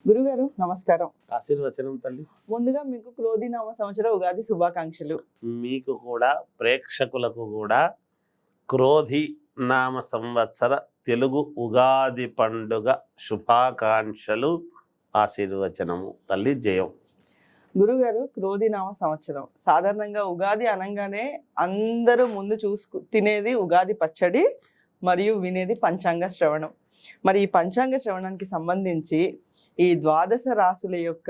గురుగారు నమస్కారం. ఆశీర్వచనం తల్లి. ముందుగా మీకు క్రోధినామ సంవత్సర ఉగాది శుభాకాంక్షలు. మీకు కూడా ప్రేక్షకులకు కూడా క్రోధి నామ సంవత్సర తెలుగు ఉగాది పండుగ శుభాకాంక్షలు, ఆశీర్వచనము తల్లి. జయం. గురుగారు, క్రోధినామ సంవత్సరం సాధారణంగా ఉగాది అనగానే అందరూ ముందు తినేది ఉగాది పచ్చడి మరియు వినేది పంచాంగ శ్రవణం. మరి ఈ పంచాంగ శ్రవణానికి సంబంధించి ఈ ద్వాదశ రాశుల యొక్క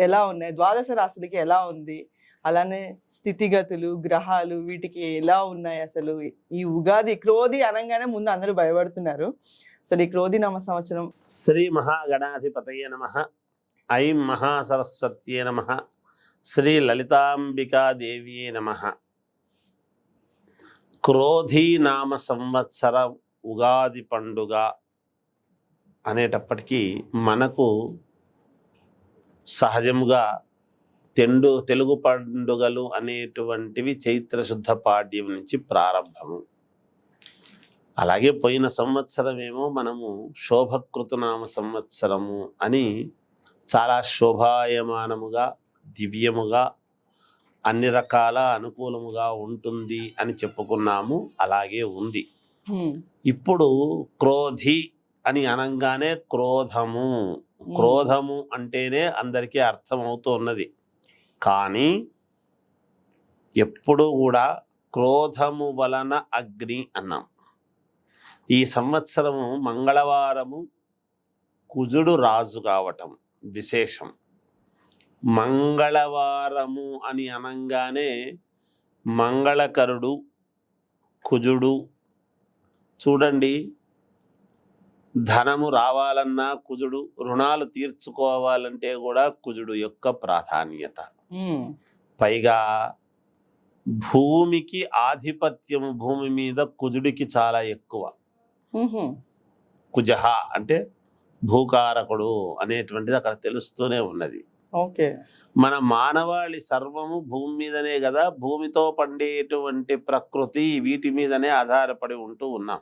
ఎలా ఉన్నాయి, ద్వాదశ రాశులకి ఎలా ఉంది, అలానే స్థితిగతులు గ్రహాలు వీటికి ఎలా ఉన్నాయి, అసలు ఈ ఉగాది క్రోధి అనగానే ముందు అందరూ భయపడుతున్నారు. అసలు ఈ క్రోధినామ సంవత్సరం. శ్రీ మహాగణాధిపతయే నమః. ఐం మహాసరస్వత్యే నమః. శ్రీ లలితాంబికాదేవ్యే నమః. క్రోధి నామ సంవత్సర ఉగాది పండుగ అనేటప్పటికీ మనకు సహజంగా తెలుగు పండుగలు అనేటువంటివి చైత్రశుద్ధ పాడ్యం నుంచి ప్రారంభము. అలాగే పోయిన సంవత్సరమేమో మనము శోభకృతనామ సంవత్సరము అని చాలా శోభాయమానముగా దివ్యముగా అన్ని రకాల అనుకూలముగా ఉంటుంది అని చెప్పుకున్నాము. అలాగే ఉంది. ఇప్పుడు క్రోధి అని అనగానే క్రోధము అంటేనే అందరికీ అర్థమవుతున్నది. కానీ ఎప్పుడు కూడా క్రోధము వలన అగ్ని అన్నాం. ఈ సంవత్సరము మంగళవారము కుజుడు రాజు కావటం విశేషం. మంగళవారము అని అనగానే మంగళకరుడు కుజుడు. చూడండి, ధనము రావాలన్నా కుజుడు, రుణాలు తీర్చుకోవాలంటే కూడా కుజుడు యొక్క ప్రాధాన్యత. పైగా భూమికి ఆధిపత్యము, భూమి మీద కుజుడికి చాలా ఎక్కువ. కుజహ అంటే భూకారకుడు అనేటువంటిది అక్కడ తెలుస్తూనే ఉన్నది. మన మానవాళి సర్వము భూమి మీదనే కదా, భూమితో పండేటువంటి ప్రకృతి వీటి మీదనే ఆధారపడి ఉంటూ ఉన్నాం.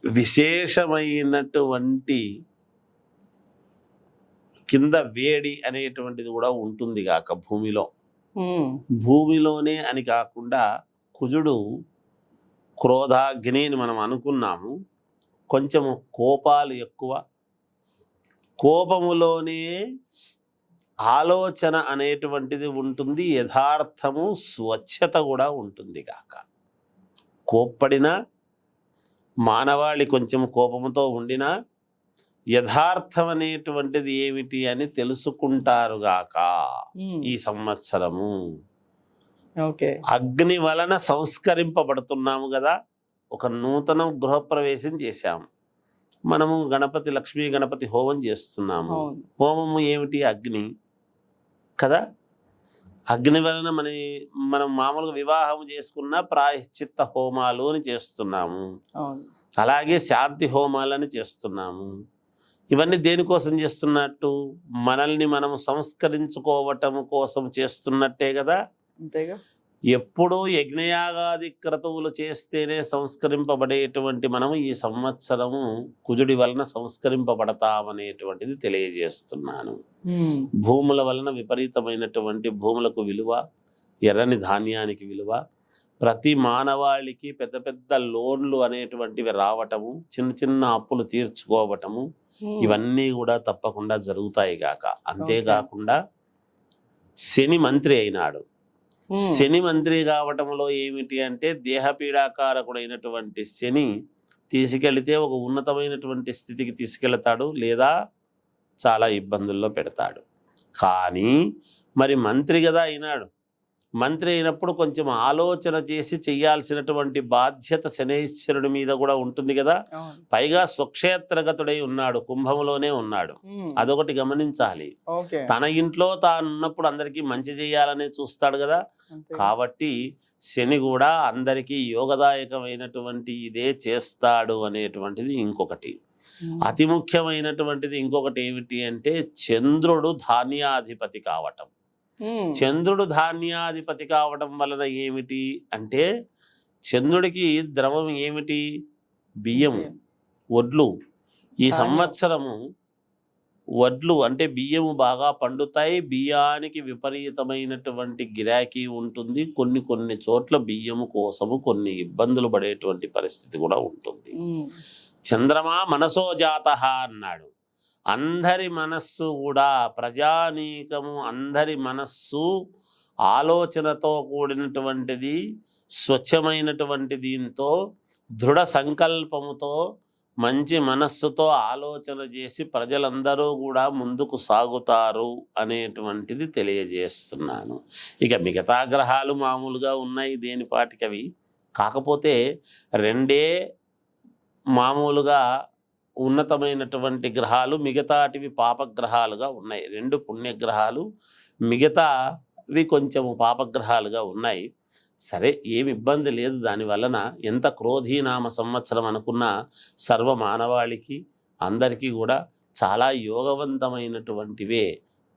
విశేషమైనటువంటి కింద వేడి అనేటువంటిది కూడా ఉంటుంది కాక భూమిలోనే అని కాకుండా కుజుడు క్రోధాగ్ని అని మనం అనుకున్నాము. కొంచెము కోపాలు ఎక్కువ. కోపములోనే ఆలోచన అనేటువంటిది ఉంటుంది, యథార్థము స్వచ్ఛత కూడా ఉంటుంది కాక. కోప్పడినా మానవాళి కొంచెం కోపముతో ఉండినా యథార్థం అనేటువంటిది ఏమిటి అని తెలుసుకుంటారు గాక ఈ సంవత్సరము. అగ్ని వలన సంస్కరింపబడుతున్నాము కదా. ఒక నూతన గృహప్రవేశం చేశాము మనము. గణపతి, లక్ష్మీ గణపతి హోమం చేస్తున్నాము. హోమము ఏమిటి? అగ్ని కదా. అగ్ని వలన మనం మామూలుగా వివాహం చేసుకున్న ప్రాయశ్చిత్త హోమాలు అని చేస్తున్నాము. అలాగే శాంతి హోమాలని చేస్తున్నాము. ఇవన్నీ దేనికోసం చేస్తున్నట్టు? మనల్ని మనం సంస్కరించుకోవటం కోసం చేస్తున్నట్టే కదా. అంతేగా. ఎప్పుడూ యజ్ఞయాగాది క్రతువులు చేస్తేనే సంస్కరింపబడేటువంటి మనము ఈ సంవత్సరము కుజుడి వలన సంస్కరింపబడతామనేటువంటిది తెలియజేస్తున్నాను. భూముల వలన విపరీతమైనటువంటి భూములకు విలువ, ఎర్రని ధాన్యానికి విలువ, ప్రతి మానవాళికి పెద్ద పెద్ద లోన్లు అనేటువంటివి రావటము, చిన్న చిన్న అప్పులు తీర్చుకోవటము, ఇవన్నీ కూడా తప్పకుండా జరుగుతాయి గాక. అంతేకాకుండా శని మంత్రి అయినాడు. శని మంత్రి కావటంలో ఏమిటి అంటే దేహపీడాకారకుడైనటువంటి శని తీసుకెళ్తే ఒక ఉన్నతమైనటువంటి స్థితికి తీసుకెళ్తాడు, లేదా చాలా ఇబ్బందుల్లో పెడతాడు. కానీ మరి మంత్రి కదా అయినాడు. మంత్రి అయినప్పుడు కొంచెం ఆలోచన చేసి చెయ్యాల్సినటువంటి బాధ్యత శనైశ్వరుడి మీద కూడా ఉంటుంది కదా. పైగా స్వక్షేత్రగతుడై ఉన్నాడు, కుంభంలోనే ఉన్నాడు. అదొకటి గమనించాలి. తన ఇంట్లో తానున్నప్పుడు అందరికీ మంచి చేయాలనే చూస్తాడు కదా. కాబట్టి శని కూడా అందరికీ యోగదాయకమైనటువంటి ఇదే చేస్తాడు అనేటువంటిది ఇంకొకటి. అతి ముఖ్యమైనటువంటిది ఇంకొకటి ఏమిటి అంటే చంద్రుడు ధాన్యాధిపతి కావటం. చంద్రుడు ధాన్యాధిపతి కావటం వలన ఏమిటి అంటే చంద్రుడికి ద్రవం ఏమిటి? బియ్యం, వడ్లు. ఈ సంవత్సరము వడ్లు అంటే బియ్యము బాగా పండుతాయి. బియ్యానికి విపరీతమైనటువంటి గిరాకీ ఉంటుంది. కొన్ని చోట్ల బియ్యము కోసము కొన్ని ఇబ్బందులు పడేటువంటి పరిస్థితి కూడా ఉంటుంది. చంద్రమా మనసో జాతః అన్నాడు. అందరి మనస్సు కూడా ప్రజానీకము అందరి మనస్సు ఆలోచనతో కూడినటువంటిది, స్వచ్ఛమైనటువంటి దీంతో దృఢ సంకల్పముతో మంచి మనస్సుతో ఆలోచన చేసి ప్రజలందరూ కూడా ముందుకు సాగుతారు అనేటువంటిది తెలియజేస్తున్నాను. ఇక మిగతా గ్రహాలు మామూలుగా ఉన్నాయి దేనిపాటికవి. కాకపోతే రెండే మామూలుగా ఉన్నతమైనటువంటి గ్రహాలు, మిగతాటివి పాపగ్రహాలుగా ఉన్నాయి. 2 పుణ్యగ్రహాలు, మిగతావి కొంచెము పాపగ్రహాలుగా ఉన్నాయి. సరే, ఏమి ఇబ్బంది లేదు దాని వలన. ఎంత క్రోధీనామ సంవత్సరం అనుకున్నా సర్వ మానవాళికి అందరికీ కూడా చాలా యోగవంతమైనటువంటివే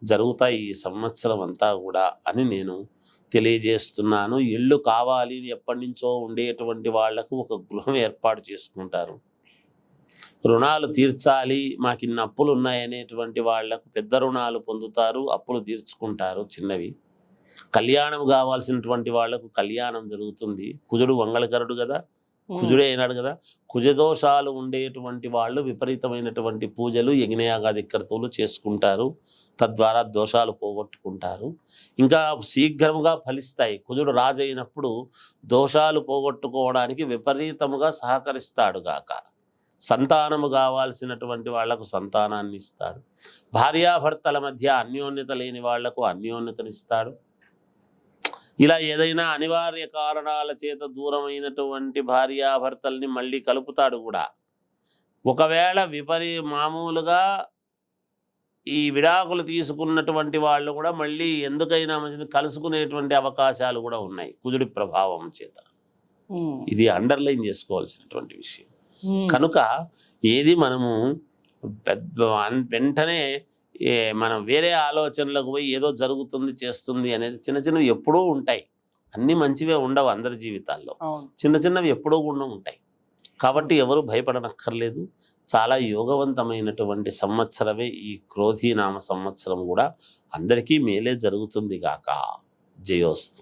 జరుగుతాయి ఈ సంవత్సరం అంతా కూడా అని నేను తెలియజేస్తున్నాను. ఇళ్ళు కావాలి ఎప్పటి నుంచో ఉండేటువంటి వాళ్లకు ఒక గృహం ఏర్పాటు చేసుకుంటారు. రుణాలు తీర్చాలి, మాకు ఇన్ని అప్పులు ఉన్నాయనేటువంటి వాళ్లకు పెద్ద రుణాలు పొందుతారు, అప్పులు తీర్చుకుంటారు చిన్నవి. కళ్యాణం కావాల్సినటువంటి వాళ్లకు కళ్యాణం జరుగుతుంది. కుజుడు మంగళకరుడు కదా, కుజుడే అయినాడు కదా. కుజదోషాలు ఉండేటువంటి వాళ్ళు విపరీతమైనటువంటి పూజలు యజ్ఞయాగాదిక్రతులు చేసుకుంటారు. తద్వారా దోషాలు పోగొట్టుకుంటారు. ఇంకా శీఘ్రముగా ఫలిస్తాయి. కుజుడు రాజు అయినప్పుడు దోషాలు పోగొట్టుకోవడానికి విపరీతముగా సహకరిస్తాడు గాక. సంతానము కావాల్సినటువంటి వాళ్లకు సంతానాన్ని ఇస్తాడు. భార్యాభర్తల మధ్య అన్యోన్యత లేని వాళ్లకు అన్యోన్యతనిస్తాడు. ఇలా ఏదైనా అనివార్య కారణాల చేత దూరమైనటువంటి భార్యాభర్తల్ని మళ్ళీ కలుపుతాడు కూడా. ఒకవేళ మామూలుగా ఈ విడాకులు తీసుకున్నటువంటి వాళ్ళు కూడా మళ్ళీ ఎందుకైనా మంచిది కలుసుకునేటువంటి అవకాశాలు కూడా ఉన్నాయి కుజుడి ప్రభావం చేత. ఇది అండర్లైన్ చేసుకోవాల్సినటువంటి విషయం. కనుక ఏది మనము వెంటనే మనం వేరే ఆలోచనలకు పోయి ఏదో జరుగుతుంది చేస్తుంది అనేది చిన్నవి ఎప్పుడూ ఉంటాయి. అన్ని మంచివే ఉండవు అందరి జీవితాల్లో, చిన్నవి ఎప్పుడూ కూడా ఉంటాయి. కాబట్టి ఎవరు భయపడనక్కర్లేదు. చాలా యోగవంతమైనటువంటి సంవత్సరమే ఈ క్రోధీనామ సంవత్సరం కూడా. అందరికీ మేలే జరుగుతుంది గాక. జయోస్తు.